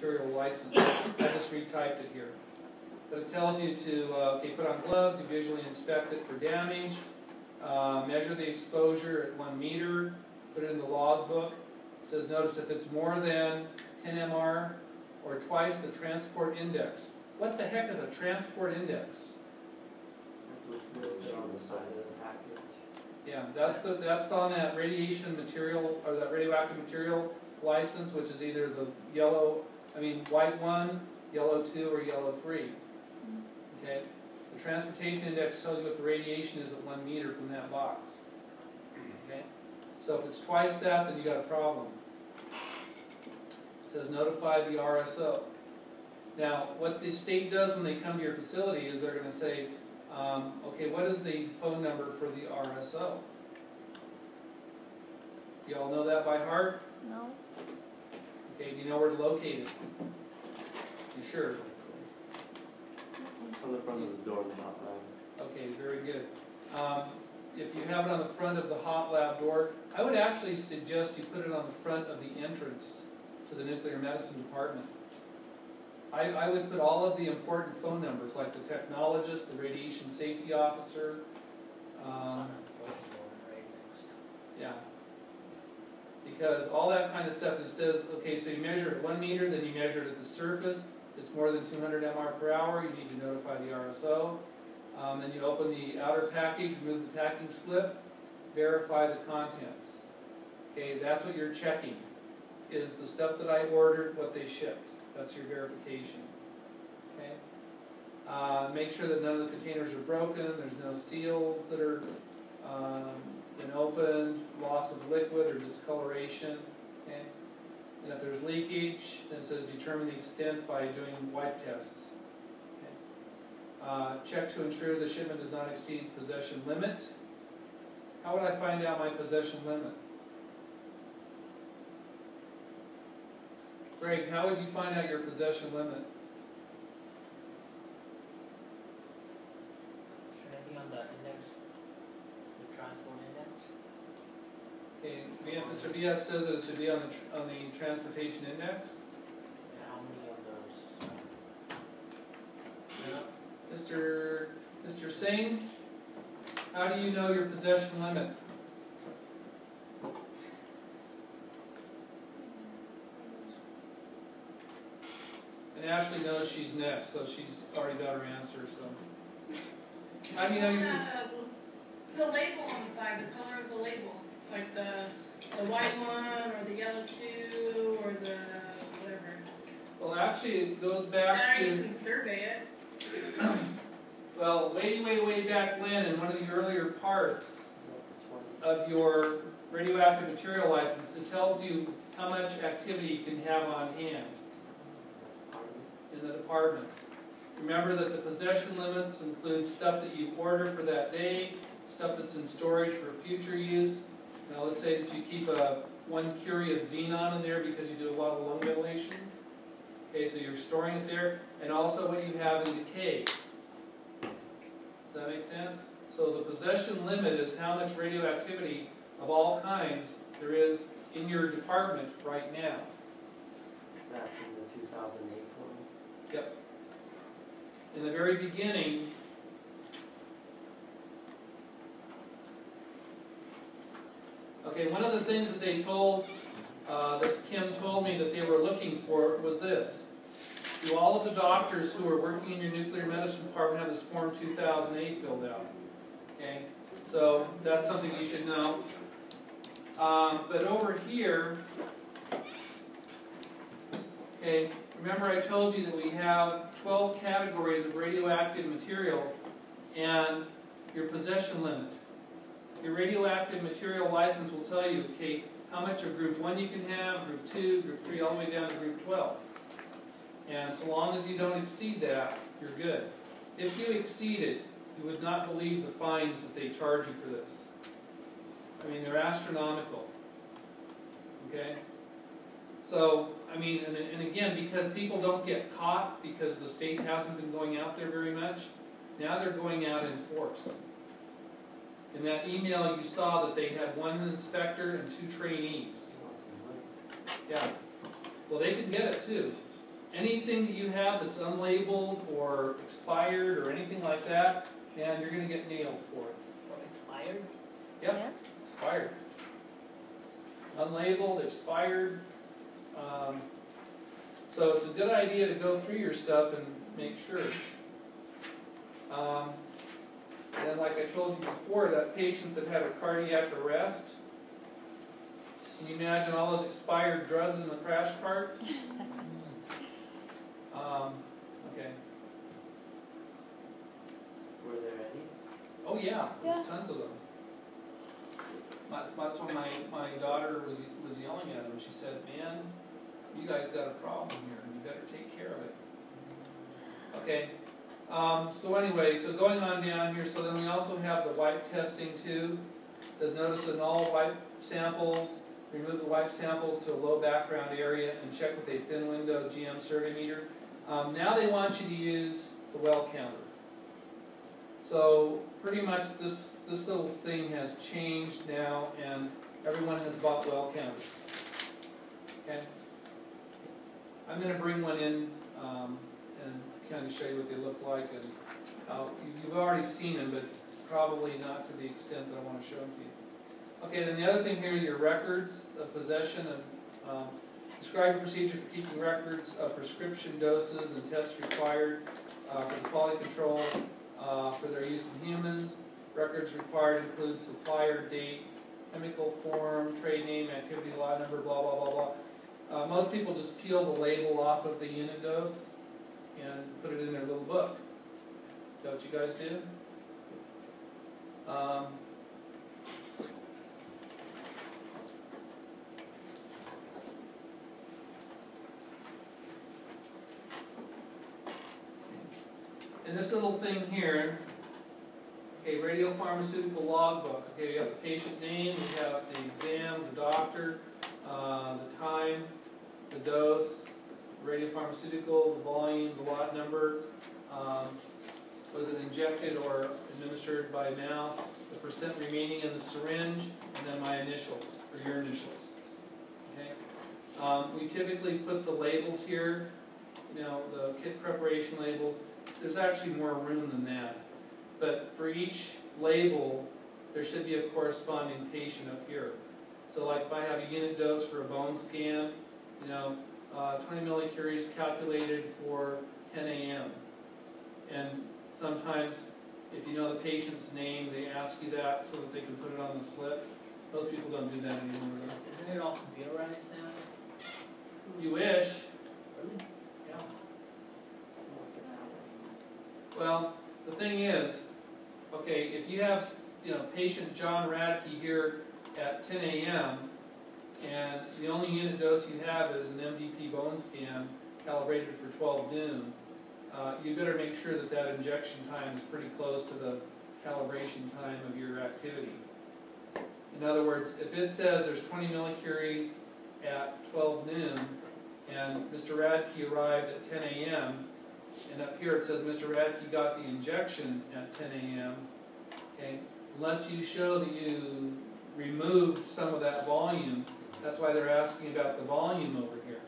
material license. I just retyped it here. But it tells you to put on gloves, you visually inspect it for damage, measure the exposure at 1 meter, put it in the log book. It says, notice if it's more than 10 MR or twice the transport index. What the heck is a transport index? That's what's listed on the side of the package. Yeah, that's on that radiation material, or that radioactive material license, which is either the white 1, yellow 2, or yellow 3. Okay? The transportation index tells you what the radiation is at 1 meter from that box. Okay? So if it's twice that, then you got a problem. It says notify the RSO. Now, what the state does when they come to your facility is they're going to say, okay, what is the phone number for the RSO? You all know that by heart? No. Okay, do you know where to locate it? You sure? On the front of the door of the hot lab. Okay, very good. If you have it on the front of the hot lab door, I would actually suggest you put it on the front of the entrance to the nuclear medicine department. I would put all of the important phone numbers, like the technologist, the radiation safety officer. Yeah. Because all that kind of stuff that says, okay, so you measure at 1 meter, then you measure it at the surface. If it's more than 200 MR per hour, you need to notify the RSO. Then you open the outer package, remove the packing slip, verify the contents. Okay, that's what you're checking. Is the stuff that I ordered what they shipped? That's your verification. Okay. Make sure that none of the containers are broken. There's no seals that are been opened, loss of liquid or discoloration. Okay. And if there's leakage, then it says determine the extent by doing wipe tests. Okay. Check to ensure the shipment does not exceed possession limit. How would I find out my possession limit? Greg, how would you find out your possession limit? Should it be on the index, the transport index? Okay, Mr. Biak says that it should be on the transportation index. And how many of those? Yeah. Mr. Singh, how do you know your possession limit? And Ashley knows she's next, so she's already got her answer. So, how do you know your the label on the side, the color of the label, like the white one or the yellow 2 or the whatever. Well, actually, it goes back now to. You can survey it. Well, way back when, in one of the earlier parts of your radioactive material license, it tells you how much activity you can have on hand in the department. Remember that the possession limits include stuff that you order for that day, stuff that's in storage for future use. Now let's say that you keep 1 curie of xenon in there because you do a lot of lung ventilation. Okay, so you're storing it there, and also what you have in decay. Does that make sense? So the possession limit is how much radioactivity of all kinds there is in your department right now. Is that from the 2008 form? Yep. In the very beginning, okay, one of the things that they told, that Kim told me that they were looking for was this. Do all of the doctors who are working in your nuclear medicine department have this Form 2008 filled out? Okay, so that's something you should know. But over here, okay, remember I told you that we have 12 categories of radioactive materials and your possession limit. Your radioactive material license will tell you, okay, how much of group 1 you can have, group 2, group 3, all the way down to group 12. And so long as you don't exceed that, you're good. If you exceed it, you would not believe the fines that they charge you for this. I mean, they're astronomical. Okay? So, I mean, and again, because people don't get caught, because the state hasn't been going out there very much, now they're going out in force. In that email you saw that they had 1 inspector and 2 trainees. Yeah. Well, they can get it too. anything that you have that's unlabeled or expired or anything like that, man, you're gonna get nailed for it. Or expired? Yep, expired. Unlabeled, expired. So it's a good idea to go through your stuff and make sure. And like I told you before, that patient that had a cardiac arrest, can you imagine all those expired drugs in the crash cart? Okay. Were there any? Oh yeah, there's tons of them. That's when my daughter was yelling at him. She said, "Man, you guys got a problem here, and you better take care of it." Okay. So anyway, so going on down here, so then we also have the wipe testing too. It says, notice in all wipe samples, remove the wipe samples to a low background area and check with a thin window GM survey meter. Now they want you to use the well counter. So pretty much this little thing has changed now, and everyone has bought well counters. Okay? I'm going to bring one in and kind of show you what they look like, and you've already seen them, but probably not to the extent that I want to show them to you. Okay, then the other thing here are your records of possession, and describe your procedure for keeping records of prescription doses and tests required for the quality control for their use in humans. Records required include supplier date, chemical form, trade name, activity lot number, blah, blah, blah, blah. Most people just peel the label off of the unit dose and put it in their little book. Is that what you guys do? And this little thing here, okay, radiopharmaceutical logbook. Okay, we have the patient name, we have the exam, the doctor, the time, the dose, radiopharmaceutical, the volume, the lot number, was it injected or administered by mouth, the percent remaining in the syringe, and then my initials, or your initials. Okay? We typically put the labels here, you know, the kit preparation labels. There's actually more room than that. But for each label, there should be a corresponding patient up here. So like if I have a unit dose for a bone scan, you know, 20 millicuries calculated for 10 a.m. And sometimes, if you know the patient's name, they ask you that so that they can put it on the slip. Most people don't do that anymore. Isn't it all computerized now? You wish. Really? Yeah. Well, the thing is, okay, if you have, you know, patient John Radke here at 10 a.m. and the only unit dose you have is an MDP bone scan calibrated for 12 noon, you better make sure that that injection time is pretty close to the calibration time of your activity. In other words, if it says there's 20 millicuries at 12 noon and Mr. Radke arrived at 10 a.m. and up here it says Mr. Radke got the injection at 10 a.m., okay, unless you show that you removed some of that volume, that's why they're asking about the volume over here.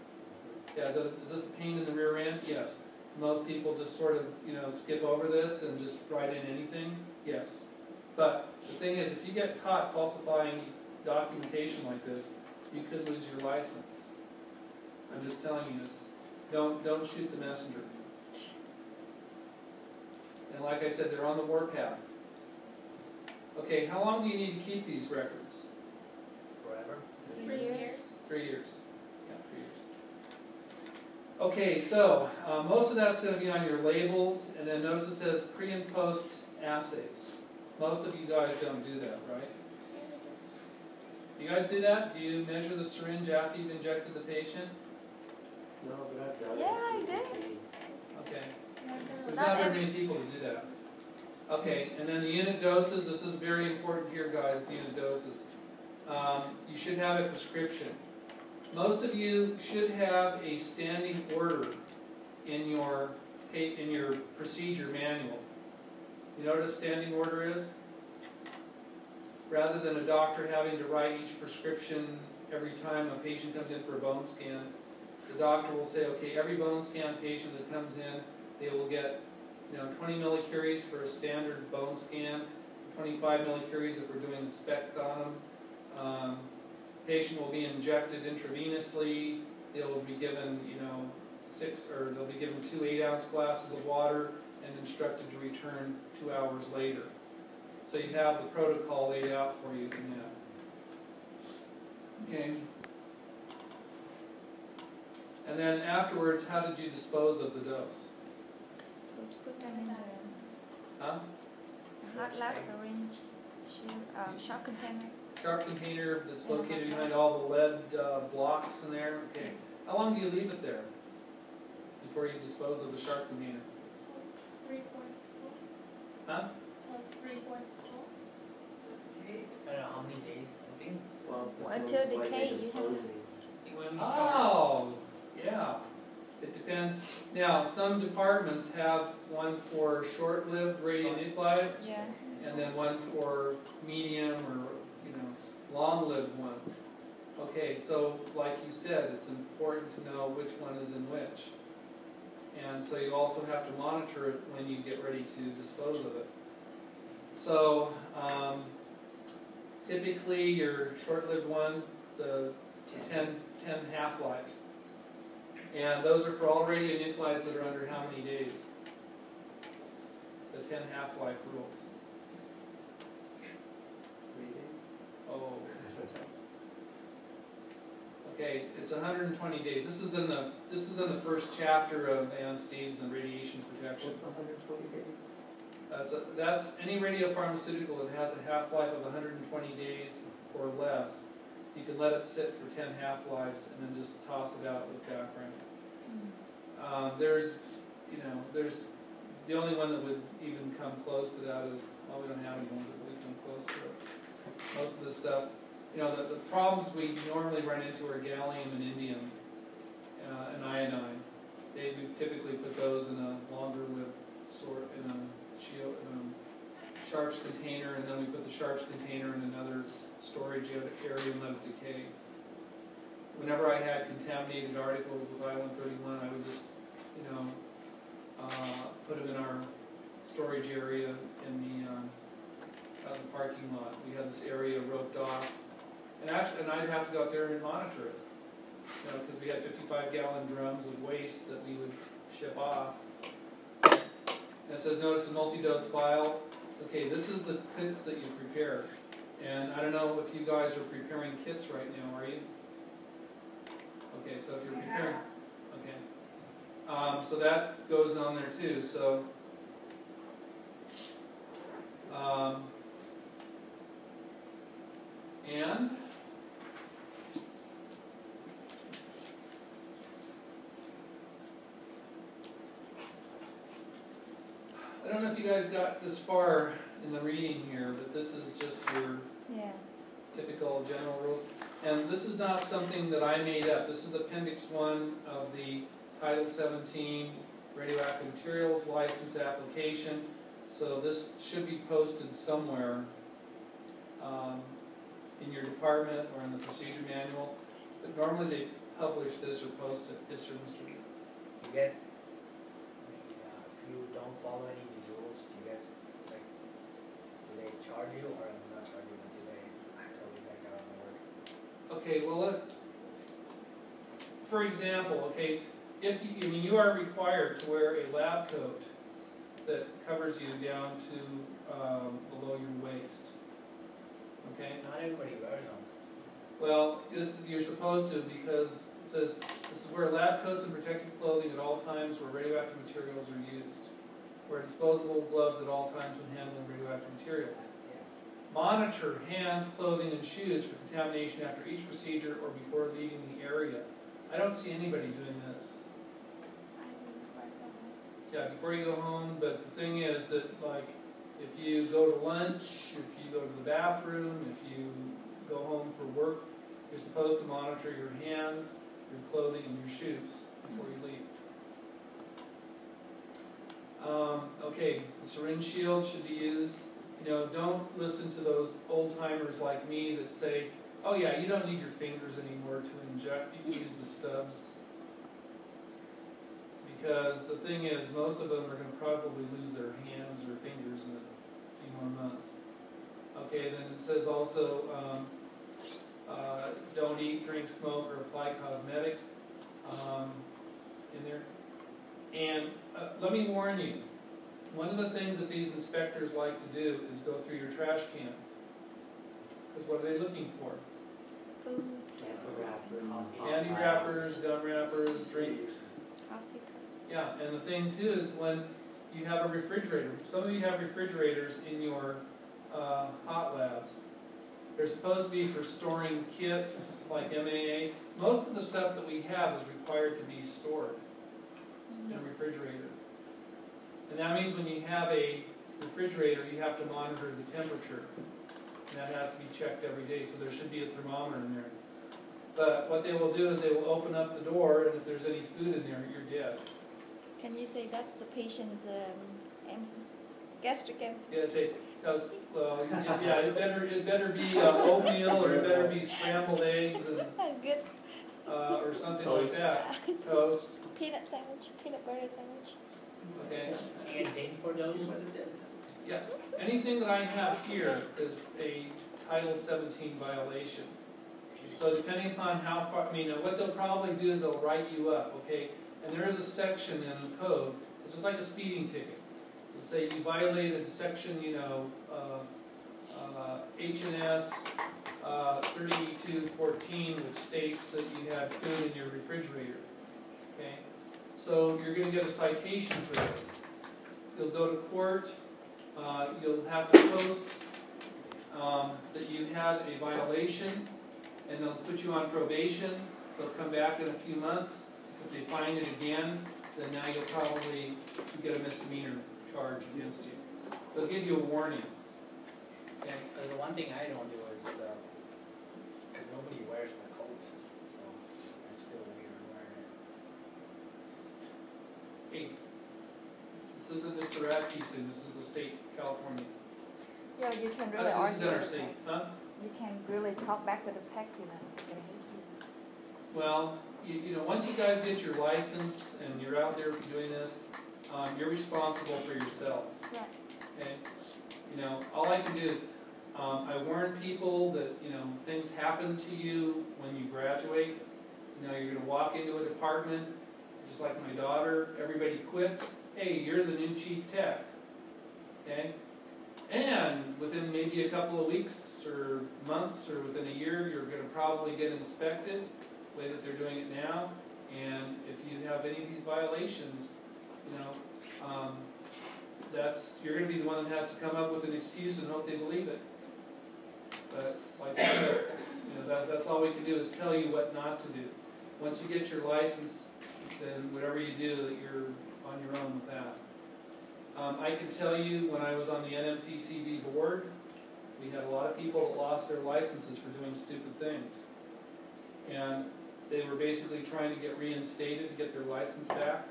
Yeah, is this a pain in the rear end? Yes. Most people just sort of, you know, skip over this and just write in anything? Yes. But the thing is, if you get caught falsifying documentation like this, you could lose your license. I'm just telling you this. Don't shoot the messenger. And like I said, they're on the warpath. Okay, how long do you need to keep these records? Forever. 3 years. 3 years. Yeah, 3 years. Okay, so most of that's going to be on your labels, and then notice it says pre and post assays. Most of you guys don't do that, right? You guys do that? Do you measure the syringe after you've injected the patient? No, but I've done it. Yeah, I just to did. see. Okay. There's not very many people who do that. Okay, and then the unit doses. This is very important here, guys, the unit doses. You should have a prescription. Most of you should have a standing order in your procedure manual. You know what a standing order is? Rather than a doctor having to write each prescription every time a patient comes in for a bone scan, the doctor will say, okay, every bone scan patient that comes in, they will get 20 millicuries for a standard bone scan, 25 millicuries if we're doing a SPECT on them. Patient will be injected intravenously. They'll be given, they'll be given 2 8-ounce glasses of water and instructed to return 2 hours later. So you have the protocol laid out for you in that. Okay. And then afterwards, how did you dispose of the dose? Put them in the Huh? hot lab syringe, sharp container. Sharp container that's located behind all the lead blocks in there. Okay. How long do you leave it there before you dispose of the sharp container? It's 3/4 full. Huh? Well, it's 3/4 full. I don't know how many days, I think. Well, Until depends what decay, you're you have to- disposing. When we start, Oh, yeah. It depends. Now, some departments have one for short-lived radionuclides, Yeah. and then one for medium or long-lived ones. Okay, so like you said, it's important to know which one is in which. And so you also have to monitor it when you get ready to dispose of it. So typically your short-lived one, the 10 half-life. And those are for all radionuclides that are under how many days? The 10 half-life rule. 3 days. Oh. Okay, it's 120 days. This is in the first chapter of anesthesia and radiation protection. What's 120 days? That's any radiopharmaceutical that has a half-life of 120 days or less. You can let it sit for 10 half-lives and then just toss it out with background. There's the only one that would even come close to that is, well, we don't have any ones that would come close to it. Most of the stuff, the problems we normally run into are gallium and indium and iodine. We typically put those in a longer-lived sort, in a sharps container, and then we put the sharps container in another storage area and let it decay. Whenever I had contaminated articles with I-131, I would just, put them in our storage area in the parking lot. We had this area roped off, and I'd have to go out there and monitor it, because we had 55-gallon drums of waste that we would ship off. And it says, notice the multi-dose vial. Okay, this is the kits that you prepared. And I don't know if you guys are preparing kits right now, are you? Okay, so if you're preparing, okay. So that goes on there too, so. And I don't know if you guys got this far in the reading here, but this is just your typical general rules. And this is not something that I made up. This is Appendix 1 of the Title 17 Radioactive Materials License Application. So this should be posted somewhere in your department or in the procedure manual. But normally they publish this or post it. Yes, sir, Mr. you get, if you don't follow any of these rules, do you get, do they charge you or not charge you, but do they totally back out on the work? Okay, well, for example, okay, if you are required to wear a lab coat that covers you down to below your waist. Okay? Not everybody wears them. Well, you're supposed to, because it says this is where lab coats and protective clothing at all times where radioactive materials are used. Wear disposable gloves at all times when handling radioactive materials. Yeah. Monitor hands, clothing, and shoes for contamination after each procedure or before leaving the area. I don't see anybody doing this. Yeah, before you go home, but the thing is that, like, if you go to lunch, if you go to the bathroom, if you go home for work, you're supposed to monitor your hands, your clothing, and your shoes before you leave. Okay, the syringe shield should be used. Don't listen to those old-timers like me that say, oh yeah, you don't need your fingers anymore to inject, you can use the stubs. because the thing is, most of them are gonna probably lose their hands or fingers in a few more months. Okay, then it says also, don't eat, drink, smoke, or apply cosmetics, in there. And, let me warn you, one of the things that these inspectors like to do is go through your trash can. Because what are they looking for? Food, Candy wrappers, gum wrappers, drinks. coffee. Yeah, and the thing too is when you have a refrigerator, some of you have refrigerators in your hot labs. They're supposed to be for storing kits like MAA. Most of the stuff that we have is required to be stored in a refrigerator. And that means when you have a refrigerator, you have to monitor the temperature. And that has to be checked every day, so there should be a thermometer in there. But what they will do is they will open up the door, and if there's any food in there, you're dead. Can you say that's the patient's gastric empty? Yeah, say, well, yeah, it better be oatmeal, or it better be scrambled eggs, and Good. or something like Toast. that. Toast. Peanut sandwich, peanut butter sandwich. Okay. And date for those? Yeah. Anything that I have here is a Title 17 violation. So depending upon how far, I mean, what they'll probably do is they'll write you up, okay? And there is a section in the code, it's just like a speeding ticket. It'll say you violated section, H&S 3214, which states that you had food in your refrigerator, okay? So you're going to get a citation for this. You'll go to court, you'll have to post that you had a violation, and they'll put you on probation. They'll come back in a few months. If they find it again, then now you'll probably get a misdemeanor charge against you. They'll give you a warning. Okay? Because the one thing I don't do is, because nobody wears the coat, so that's feel weird wearing it. Hey, this isn't Mr. Radke's thing. This is the state of California. Yeah, you can really This argue. is our with state, that. huh? You can really talk back to the tech, They're gonna hate you. Well, once you guys get your license and you're out there doing this, you're responsible for yourself. Right. Okay? All I can do is, I warn people that, things happen to you when you graduate. You're gonna walk into a department, just like my daughter, everybody quits. Hey, you're the new chief tech. Okay? And within maybe a couple of weeks or months or within a year, you're going to probably get inspected, the way that they're doing it now. And if you have any of these violations, you're going to be the one that has to come up with an excuse and hope they believe it. But like I said, that's all we can do is tell you what not to do. Once you get your license, then whatever you do, that you're on your own with that. I can tell you, when I was on the NMTCB board, we had a lot of people that lost their licenses for doing stupid things. And they were basically trying to get reinstated to get their license back.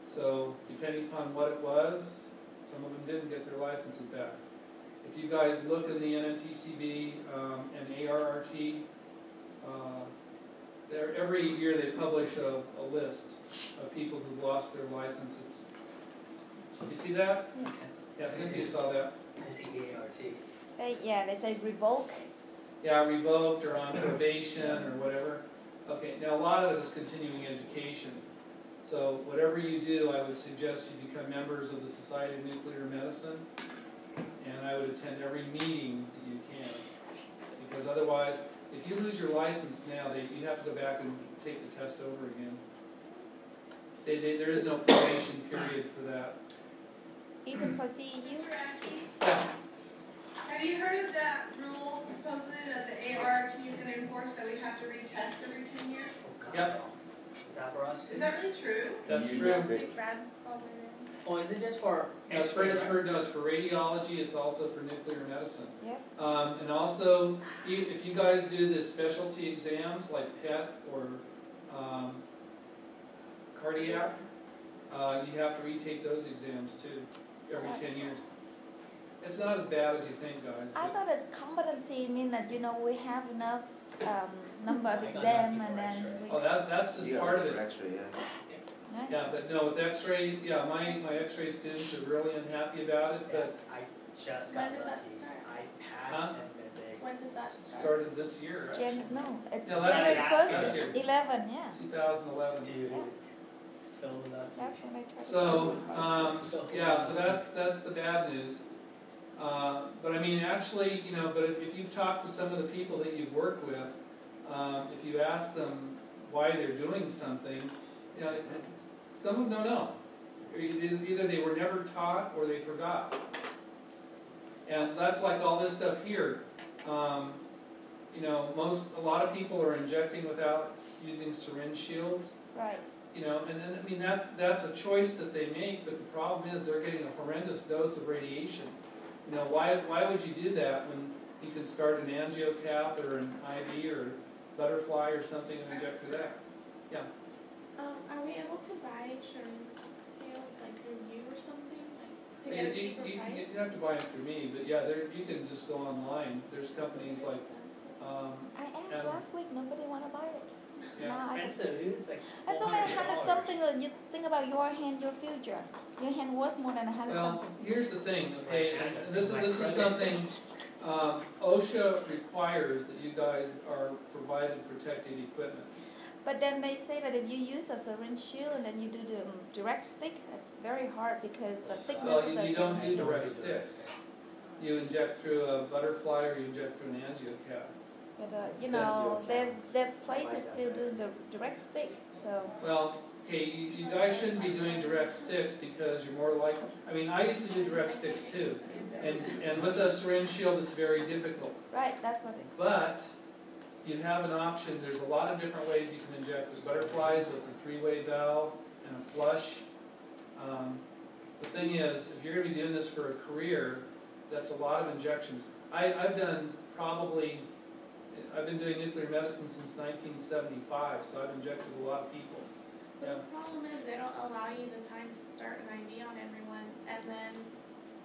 So, depending upon what it was, some of them didn't get their licenses back. If you guys look in the NMTCB and ARRT, every year they publish a list of people who've lost their licenses. You see that? Yes. Yeah, Cynthia saw that. SEART. They say revoke. Yeah, revoked or on probation or whatever. Okay, now a lot of it is continuing education. So whatever you do, I would suggest you become members of the Society of Nuclear Medicine, and I would attend every meeting that you can. Because otherwise, if you lose your license now, you have to go back and take the test over again. There is no probation period for that. Even for CEU? Mr. Aki, Yeah. have you heard of that rule supposedly that the ART is going to enforce that we have to retest every 10 years? Yep. Is that for us too? Is that really true? That's You true. missed it. Like grandfather in? Oh, is it just for It's for radiology, it's also for nuclear medicine. Yep. And also, if you guys do the specialty exams like PET or cardiac, you have to retake those exams too, every 10 years. It's not as bad as you think, guys. I But thought it's competency mean that we have enough number of I got exam lucky and for then X-ray. we. that's just part of it. X-ray, yeah. Yeah, but no, with X-ray, yeah, my X-ray students are really unhappy about it, but I just When got did lucky. that start? I passed Huh? and then they. When does that it start? started this year, actually. No, it's No, that's January last first, year. 11, yeah. 2011. Dude, Yeah. so lucky. That's when I tried. So, So yeah, so that's the bad news. But I mean, actually, you know, but if you've talked to some of the people that you've worked with, if you ask them why they're doing something, you know, some of them don't know. Either they were never taught or they forgot. And that's like all this stuff here. You know, a lot of people are injecting without using syringe shields. Right. You know, and then, I mean, that's a choice that they make, but the problem is they're getting a horrendous dose of radiation. You know, why would you do that when you can start an angiocath or an IV or butterfly or something and inject through that? Yeah. Are we able to buy insurance sales like through you or something, like to get a cheaper price? You have to buy it through me, but yeah, you can just go online. There's companies like, I asked Adam. last week, nobody want to buy it. It's No, I expensive, dude. It's like It's only $400. something that you think about your hand, your future. Your hand worth more than 100 well, something. here's the thing, okay, and this is something, OSHA requires that you guys are provided protective equipment. But then they say that if you use a syringe shield and then you do the direct stick, that's very hard because the thickness Well, of the you don't do syringe- direct sticks. You inject through a butterfly or you inject through an angiocath. But you know, there's places still doing the direct stick. So Well, okay, you guys shouldn't be doing direct sticks because you're more likely, I mean, I used to do direct sticks too. And with a syringe shield, it's very difficult. right, that's what. But you have an option. There's a lot of different ways you can inject. There's butterflies with a three-way valve and a flush. The thing is, if you're going to be doing this for a career, that's a lot of injections. I've been doing nuclear medicine since 1975, so I've injected a lot of people. But the problem is they don't allow you the time to start an IV on everyone, and then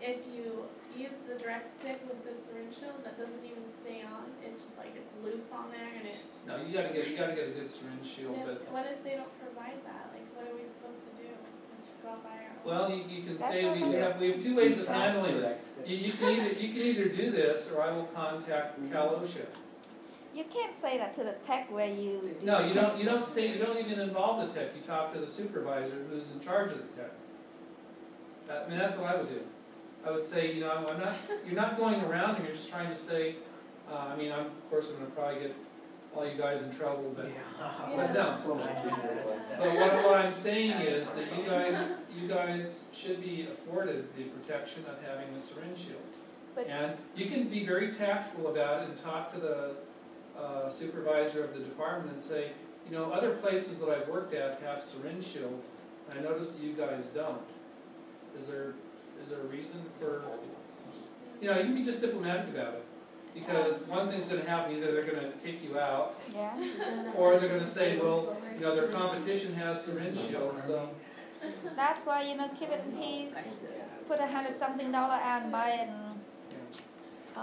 if you use the direct stick with the syringe shield, that doesn't even stay on. It's just like it's loose on there, and it. No, you gotta get a good syringe shield. Then But what if they don't provide that? Like, what are we supposed to do? Just go out by our own? well, you can That's say what we have two ways of handling this. Fast You can either do this, or I will contact Cal OSHA. You can't say that to the tech where you. Do No, you don't even involve the tech. You talk to the supervisor who's in charge of the tech. I mean, that's what I would do. I would say, you know, you're not going around and you're just trying to say, I mean, of course I'm going to probably get all you guys in trouble, but no. But what I'm saying is that you guys should be afforded the protection of having a syringe shield. But- And you can be very tactful about it and talk to the supervisor of the department and say, you know, other places that I've worked at have syringe shields, and I noticed that you guys don't. Is there a reason for, you know, you can be just diplomatic about it. Because one thing's going to happen, either they're going to kick you out, Yeah. or they're going to say, well, you know, their competition has syringe shields, so. That's why, you know, keep it in peace. Put $100-something out and buy it. And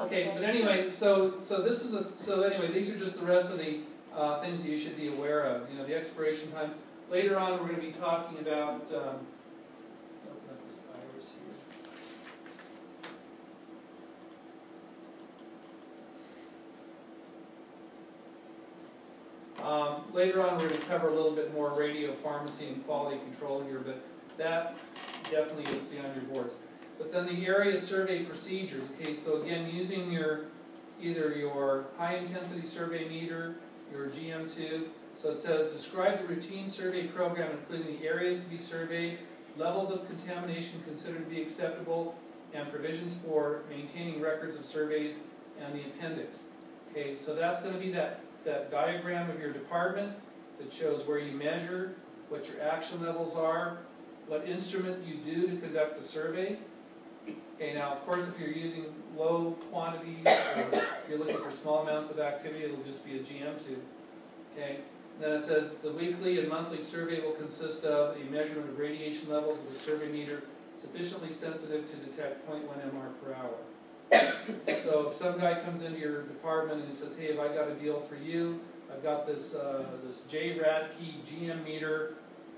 Okay, but anyway, so anyway, these are just the rest of the things that you should be aware of. You know, the expiration times. Later on, we're going to be talking about. Open up this iris here. Later on, we're going to cover a little bit more radio pharmacy and quality control here, but that definitely you'll see on your boards. But then the area survey procedures, okay, so again, using either your high-intensity survey meter, your GM2, so it says, describe the routine survey program including the areas to be surveyed, levels of contamination considered to be acceptable, and provisions for maintaining records of surveys and the appendix. Okay, so that's going to be that diagram of your department that shows where you measure, what your action levels are, what instrument you do to conduct the survey. Okay, now of course if you're using low quantities or you're looking for small amounts of activity, it'll just be a GM2. Okay, and then it says the weekly and monthly survey will consist of a measurement of radiation levels with a survey meter sufficiently sensitive to detect 0.1 MR per hour. So if some guy comes into your department and he says, hey, have I got a deal for you? I've got this JRAD key GM meter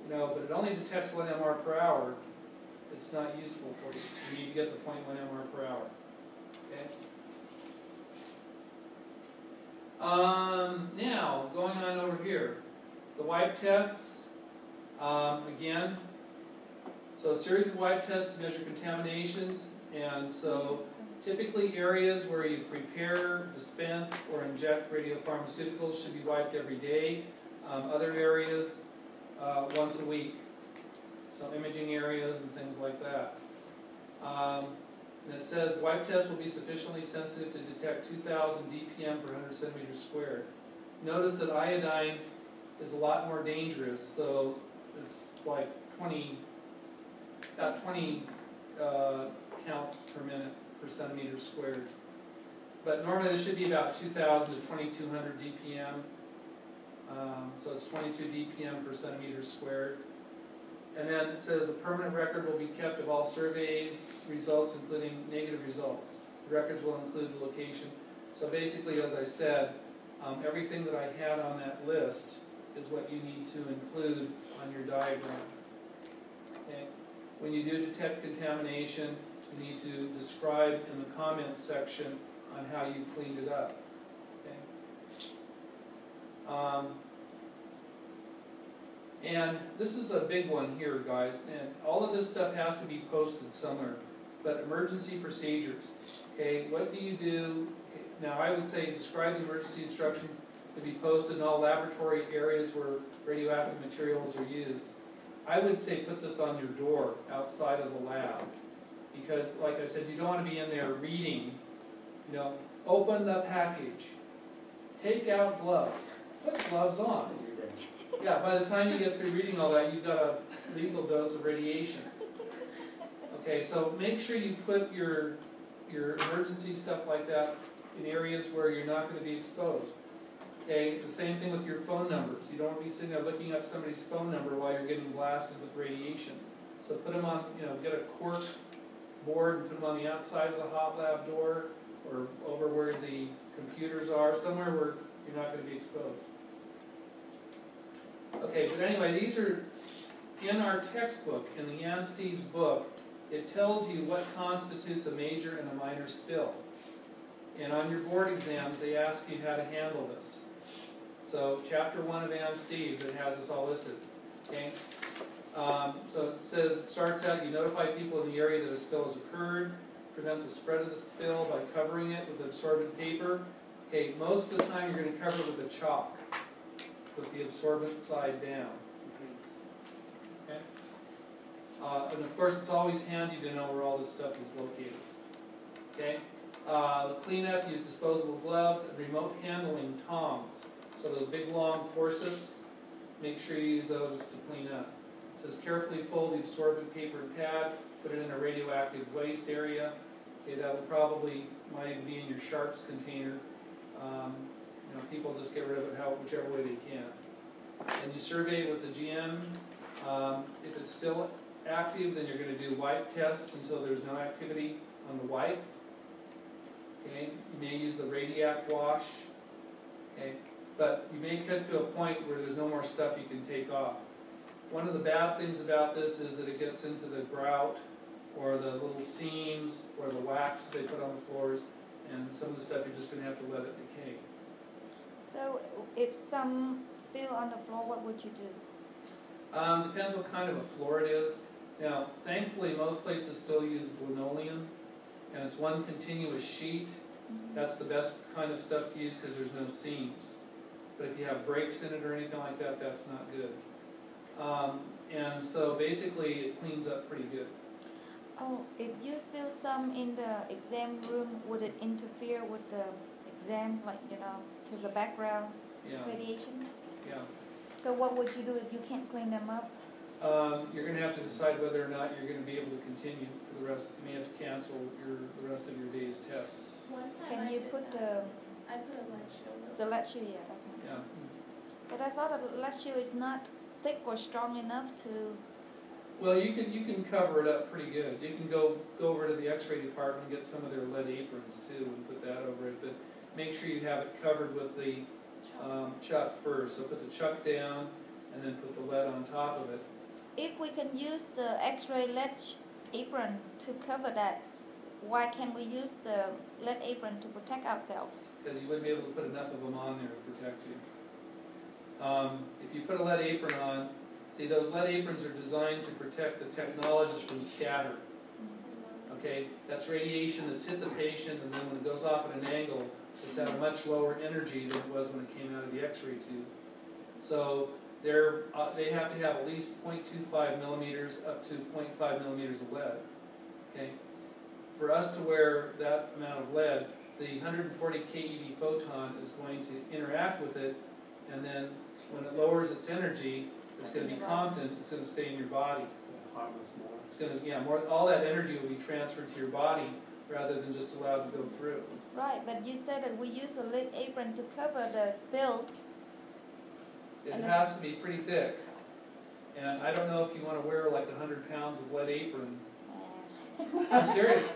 you know, but it only detects 1 MR per hour. It's not useful for you. You need to get the 0.1 MR per hour. Okay. Now, going on over here, the wipe tests, again, so a series of wipe tests to measure contaminations, and so typically areas where you prepare, dispense, or inject radiopharmaceuticals should be wiped every day. Other areas, once a week. So imaging areas and things like that. And it says the wipe test will be sufficiently sensitive to detect 2,000 dpm per 100 centimeters squared. Notice that iodine is a lot more dangerous, so it's like about 20 counts per minute per centimeter squared. But normally it should be about 2,000 to 2,200 dpm. So it's 22 dpm per centimeter squared. And then it says a permanent record will be kept of all survey results, including negative results. The records will include the location. So basically, as I said, everything that I had on that list is what you need to include on your diagram. Okay? When you do detect contamination, you need to describe in the comments section on how you cleaned it up. Okay? And this is a big one here, guys, and all of this stuff has to be posted somewhere. But emergency procedures, okay, what do you do? Okay, now I would say describe the emergency instructions to be posted in all laboratory areas where radioactive materials are used. I would say put this on your door outside of the lab, because like I said, you don't want to be in there reading, you know, open the package, take out gloves, put gloves on. Yeah, by the time you get through reading all that, you've got a lethal dose of radiation. Okay, so make sure you put your emergency stuff like that in areas where you're not going to be exposed. Okay, the same thing with your phone numbers. You don't want to be sitting there looking up somebody's phone number while you're getting blasted with radiation. So put them on, you know, get a cork board and put them on the outside of the hot lab door or over where the computers are, somewhere where you're not going to be exposed. Okay, but anyway, these are in our textbook, in the Jan Steves book. It tells you what constitutes a major and a minor spill. And on your board exams, they ask you how to handle this. So, chapter 1 of Jan Steves, it has this all listed. Okay? So it says, it starts out, you notify people in the area that a spill has occurred, prevent the spread of the spill by covering it with absorbent paper. Okay, most of the time you're going to cover it with a chalk, with the absorbent side down. Okay? And of course, it's always handy to know where all this stuff is located. Okay? The cleanup, use disposable gloves and remote handling tongs. So those big long forceps, make sure you use those to clean up. It says carefully fold the absorbent paper and pad, put it in a radioactive waste area. Okay, that will probably might even be in your sharps container. You know, people just get rid of it whichever way they can. And you survey it with the GM. If it's still active, then you're going to do wipe tests until there's no activity on the wipe. Okay, you may use the Radiac wash. Okay, but you may get to a point where there's no more stuff you can take off. One of the bad things about this is that it gets into the grout or the little seams or the wax they put on the floors, and some of the stuff you're just going to have to let it decay. So if some spill on the floor, what would you do? Depends what kind of a floor it is. Now, thankfully, most places still use linoleum, and it's one continuous sheet. That's the best kind of stuff to use because there's no seams. But if you have breaks in it or anything like that, that's not good. And so basically, it cleans up pretty good. Oh, if you spill some in the exam room, would it interfere with the exam, like, you know, to the background radiation? Yeah. So what would you do if you can't clean them up? You're going to have to decide whether or not you're going to be able to continue for the rest. You may have to cancel the rest of your day's tests. One time Can I you did put that. I put a lead shield. the lead shield? Yeah, that's one. Yeah. But I thought the lead shield is not thick or strong enough to. Well, you can cover it up pretty good. You can go over to the X-ray department and get some of their lead aprons too and put that over it. But make sure you have it covered with the chuck first. So put the chuck down and then put the lead on top of it. if we can use the X-ray lead apron to cover that, why can't we use the lead apron to protect ourselves? Because you wouldn't be able to put enough of them on there to protect you. If you put a lead apron on, see, those lead aprons are designed to protect the technologists from scatter. Okay, that's radiation that's hit the patient, and then when it goes off at an angle, it's at a much lower energy than it was when it came out of the X-ray tube. So they have to have at least 0.25 millimeters up to 0.5 millimeters of lead. Okay, for us to wear that amount of lead, the 140 keV photon is going to interact with it, and then when it lowers its energy, it's going to be constant. It's going to stay in your body. Harmless more. It's going to, yeah, more. All that energy will be transferred to your body rather than just allowed to go through. Right, but you said that we use a lead apron to cover the spill. It has to be pretty thick, and I don't know if you want to wear like 100 pounds of lead apron. I'm serious.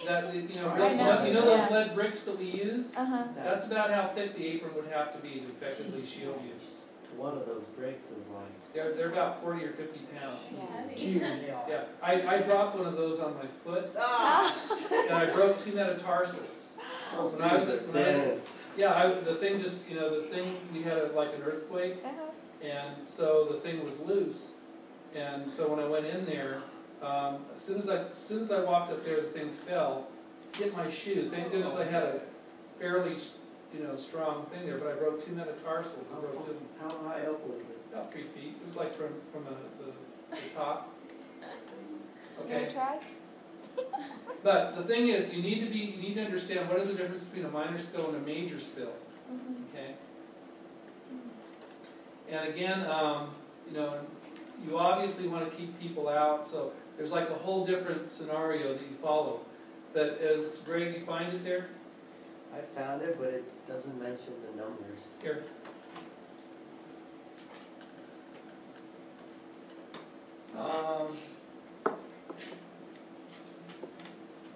That, you know, those lead bricks that we use. That's about how thick the apron would have to be to effectively shield you. One of those bricks is like. They're about 40 or 50 pounds. Yeah. Yeah, I dropped one of those on my foot, and I broke 2 metatarsals. When I was the thing just, the thing, we had like an earthquake, and so the thing was loose, and so when I went in there, as soon as I walked up there, the thing fell, hit my shoe. Thank goodness I had a fairly, strong thing there, but I broke 2 metatarsals. How high up was it? About 3 feet. It was like from the top. Okay. You tried? But the thing is, you need to understand what is the difference between a minor spill and a major spill. Okay. And again, you obviously want to keep people out, so there's like a whole different scenario that you follow. But as Greg, you find it there? I found it, but it doesn't mention the numbers. Here.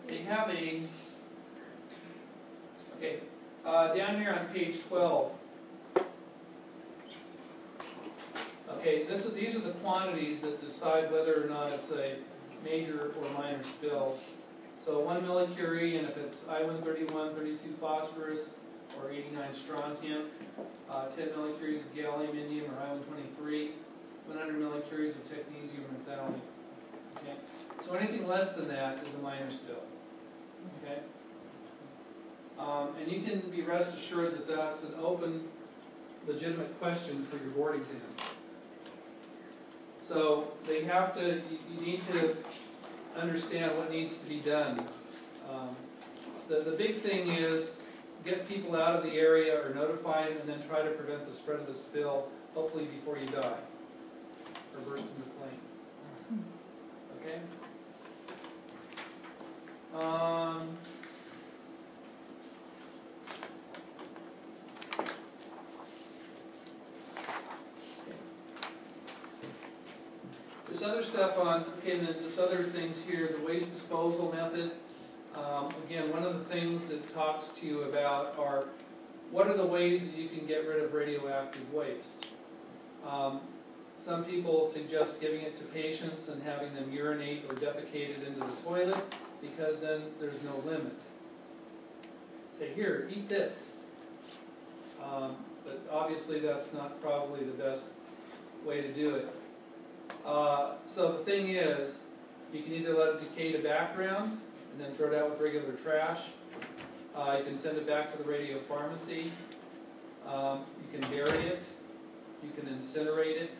They have down here on page 12. Okay, these are the quantities that decide whether or not it's a major or minor spill. So 1 millicurie, and if it's I-131, 32 phosphorus, or 89 strontium, 10 millicuries of gallium, indium, or I-123, 100 millicuries of technetium or thallium. Okay? So anything less than that is a minor spill. Okay? And you can be rest assured that that's an open, legitimate question for your board exam. So they have to, you need to understand what needs to be done. The big thing is get people out of the area or notify them and then try to prevent the spread of the spill, hopefully before you die or burst into flame. Okay? This other stuff and then this other things here, the waste disposal method. Again, one of the things that talks to you about are what are the ways that you can get rid of radioactive waste. Some people suggest giving it to patients and having them urinate or defecate it into the toilet because then there's no limit. Say, here, eat this. But obviously that's not probably the best way to do it. So the thing is, you can either let it decay to background and then throw it out with regular trash. You can send it back to the radio pharmacy. You can bury it. You can incinerate it.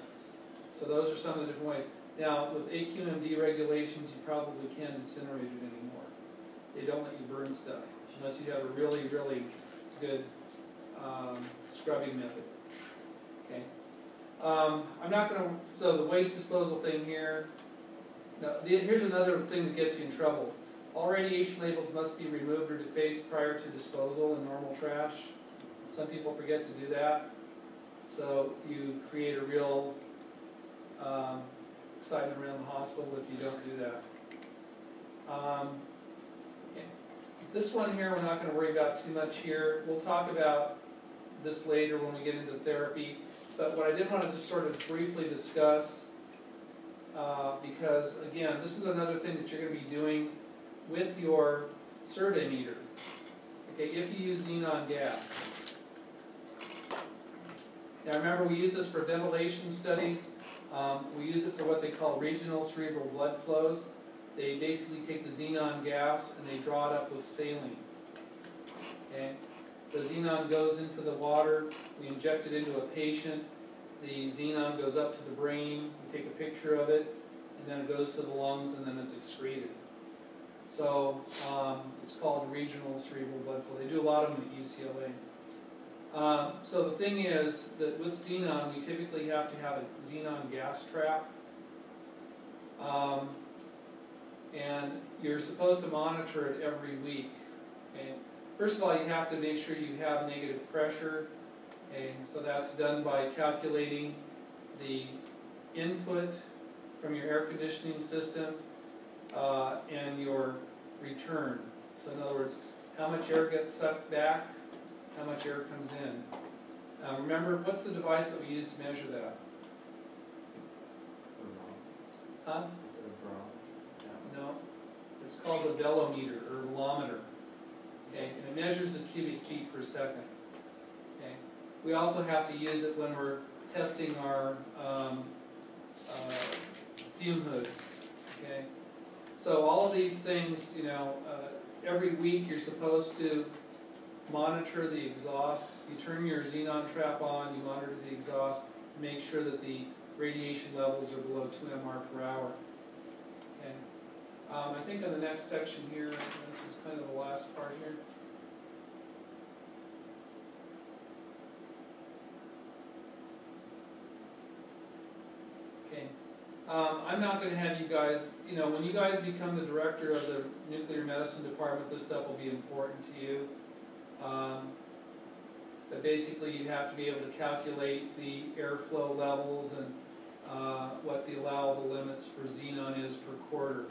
So those are some of the different ways. Now, with AQMD regulations, you probably can't incinerate it anymore. They don't let you burn stuff unless you have a really, really good scrubbing method. Okay. I'm not going to, so the waste disposal thing here. Now, here's another thing that gets you in trouble. All radiation labels must be removed or defaced prior to disposal in normal trash. Some people forget to do that. So you create a real excitement around the hospital if you don't do that. Okay. This one here we're not going to worry about too much here. We'll talk about this later when we get into therapy. But what I did want to just sort of briefly discuss because again, this is another thing that you're going to be doing with your survey meter. Okay, if you use xenon gas. Now remember, we use this for ventilation studies. We use it for what they call regional cerebral blood flows. They basically take the xenon gas and they draw it up with saline. Okay? The xenon goes into the water, we inject it into a patient, the xenon goes up to the brain, we take a picture of it, and then it goes to the lungs and then it's excreted. So it's called regional cerebral blood flow. They do a lot of them at UCLA. So the thing is that with xenon, we typically have to have a xenon gas trap. And you're supposed to monitor it every week. Okay? First of all, you have to make sure you have negative pressure. Okay? So that's done by calculating the input from your air conditioning system and your return. So in other words, how much air gets sucked back, how much air comes in. Remember, what's the device that we use to measure that? Huh? No, it's called the velometer or velometer. Okay, and it measures the cubic feet per second. Okay, we also have to use it when we're testing our fume hoods. Okay, so all of these things, you know, every week you're supposed to monitor the exhaust. You turn your xenon trap on, you monitor the exhaust, make sure that the radiation levels are below 2 MR per hour. Okay. I think on the next section here, this is kind of the last part here. Okay. I'm not going to have you guys, you know, when you guys become the director of the nuclear medicine department, this stuff will be important to you. But basically you have to be able to calculate the airflow levels and what the allowable limits for xenon is per quarter.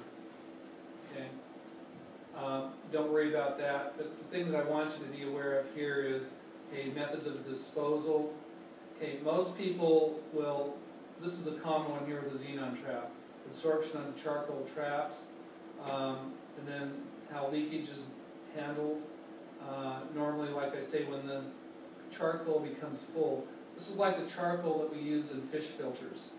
Okay. Don't worry about that, but the thing that I want you to be aware of here is methods of disposal. Okay, most people will, this is a common one here with the xenon trap, absorption of the charcoal traps, and then how leakage is handled. Normally, like I say, when the charcoal becomes full, this is like the charcoal that we use in fish filters,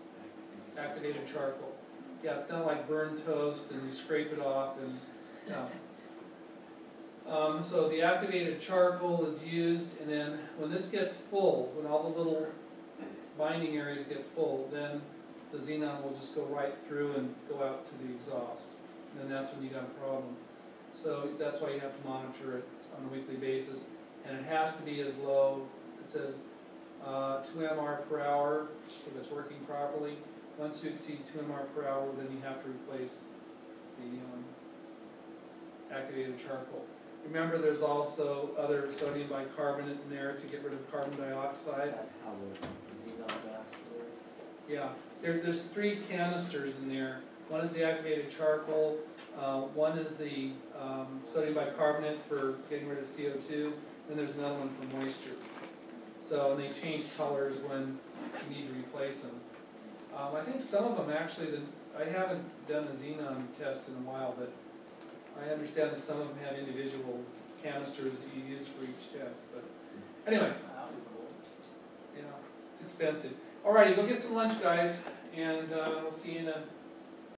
activated charcoal. Yeah, it's kind of like burned toast, and you scrape it off, and so the activated charcoal is used, and then when this gets full, when all the little binding areas get full, then the xenon will just go right through and go out to the exhaust, and then that's when you got a problem. So that's why you have to monitor it on a weekly basis, and it has to be as low. It says 2 MR per hour if it's working properly. Once you exceed 2 MR per hour, then you have to replace the activated charcoal. Remember, there's also other sodium bicarbonate in there to get rid of carbon dioxide. Is that how the xenon gas works? Yeah, there's 3 canisters in there. One is the activated charcoal. One is the sodium bicarbonate for getting rid of CO2. Then there's another one for moisture. So, and they change colors when you need to replace them. I think some of them actually, I haven't done a xenon test in a while, but I understand that some of them have individual canisters that you use for each test. But anyway, yeah, it's expensive. Alrighty, go get some lunch, guys, and we'll see you in a